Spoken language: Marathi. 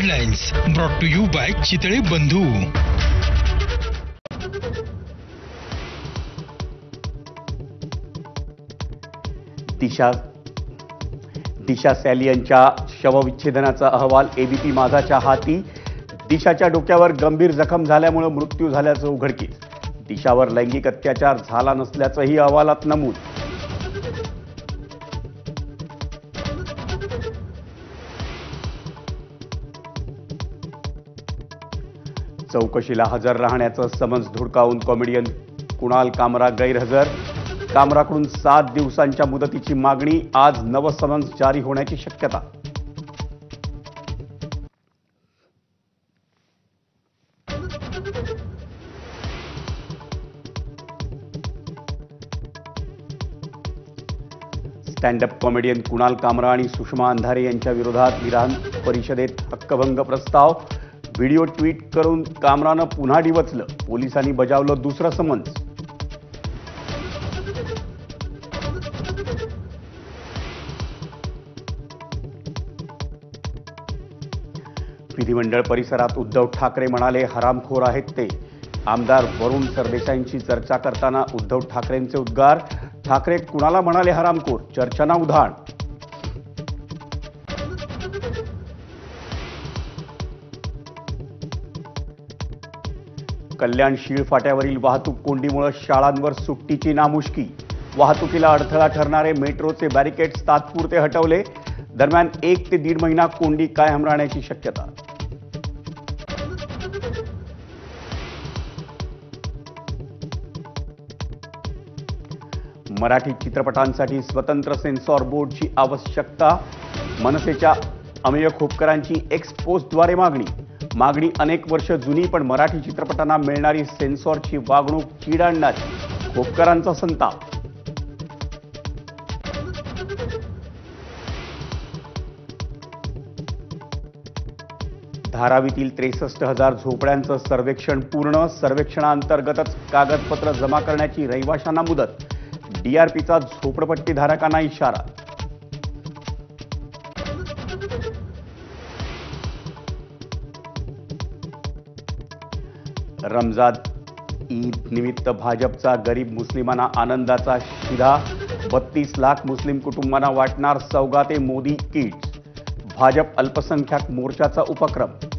Headlines brought to you by Chitale Bandhu. Disha सॅलियनच्या शवविच्छेदनाचा अहवाल एबीपी माझाच्या हाती। दिशाच्या डोक्यावर गंभीर जखम झाल्यामुळे मृत्यू झाल्याचं उघडकीस। दिशावर लैंगिक अत्याचार झाला नसल्याचंही अहवालात नमूद। चौकशीला हजर राहण्याचं समन्स धुडकावून कॉमेडियन कुणाल कामरा गैरहजर। कामराकडून 7 दिवसांच्या मुदतीची मागणी। आज नवं समन्स जारी होण्याची शक्यता। स्टँडअप कॉमेडियन कुणाल कामरा आणि सुषमा अंधारे यांच्या विरोधात विधान परिषदेत हक्कभंग प्रस्ताव। व्हिडिओ ट्विट करून कामरानं पुन्हा डिवचलं। पोलिसांनी बजावलं दुसरं समन्स। विधिमंडळ परिसरात उद्धव ठाकरे म्हणाले हरामखोर आहेत ते। आमदार वरुण सरदेसाईंशी चर्चा करताना उद्धव ठाकरेंचे उद्गार। ठाकरे कुणाला म्हणाले हरामखोर, चर्चांना उधाण। कल्याण शीळ फाट्यावरील वाहतूक कोंडीमुळे शाळांवर सुट्टीची नामुष्की। वाहतुकीला अडथळा ठरणारे मेट्रोचे बॅरिकेड्स तात्पुरते हटवले। दरम्यान 1 ते 1.5 महिना कोंडी कायम राहण्याची शक्यता। मराठी चित्रपटांसाठी स्वतंत्र सेन्सॉर बोर्डची आवश्यकता। मनसेच्या अमेय खोपकरांची एक्स पोस्टद्वारे मागणी अनेक वर्ष जुनी, पण मराठी चित्रपटांना मिळणारी सेन्सॉरची वागणूक चीड आणणारी। खोपकरांचा संताप। धारावीतील 63,000 झोपड्यांचं सर्वेक्षण पूर्ण। सर्वेक्षणाअंतर्गतच कागदपत्र जमा करण्याची रहिवाशांना मुदत। डीआरपीचा झोपडपट्टी धारकांना इशारा। रमजान ईद निमित्त भाजपचा गरीब मुस्लिमांना आनंदाचा शिधा। 32 लाख मुस्लिम कुटुंबांना वाटणार सौगाते मोदी किट्स। भाजप अल्पसंख्याक मोर्चाचा उपक्रम।